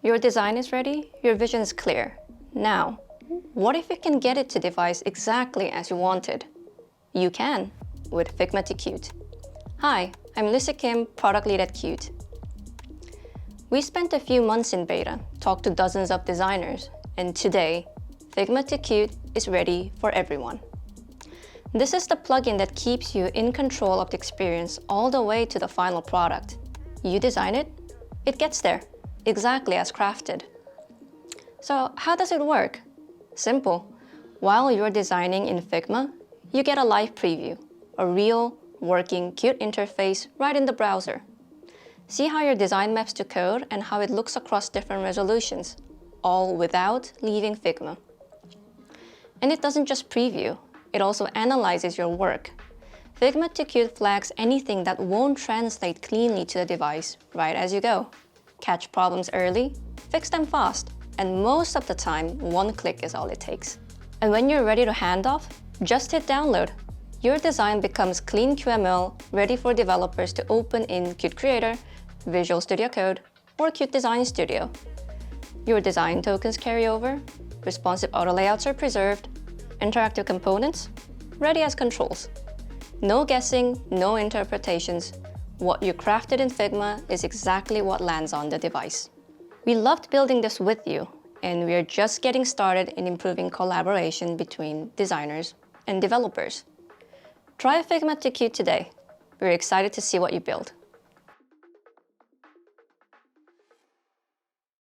Your design is ready, your vision is clear. Now, what if you can get it to device exactly as you wanted? You can, with Figma to Qt. Hi, I'm Lisa Kim, product lead at Qt. We spent a few months in beta, talked to dozens of designers, and today, Figma to Qt is ready for everyone. This is the plugin that keeps you in control of the experience all the way to the final product. You design it, it gets there, exactly as crafted. So how does it work? Simple. While you're designing in Figma, you get a live preview, a real, working Qt interface right in the browser. See how your design maps to code and how it looks across different resolutions, all without leaving Figma. And it doesn't just preview, it also analyzes your work. Figma to Qt flags anything that won't translate cleanly to the device right as you go. Catch problems early, fix them fast, and most of the time, one click is all it takes. And when you're ready to hand off, just hit download. Your design becomes clean QML, ready for developers to open in Qt Creator, Visual Studio Code, or Qt Design Studio. Your design tokens carry over, responsive auto layouts are preserved, interactive components, ready as controls. No guessing, no interpretations. What you crafted in Figma is exactly what lands on the device. We loved building this with you, and we are just getting started in improving collaboration between designers and developers. Try Figma to Qt today. We're excited to see what you build.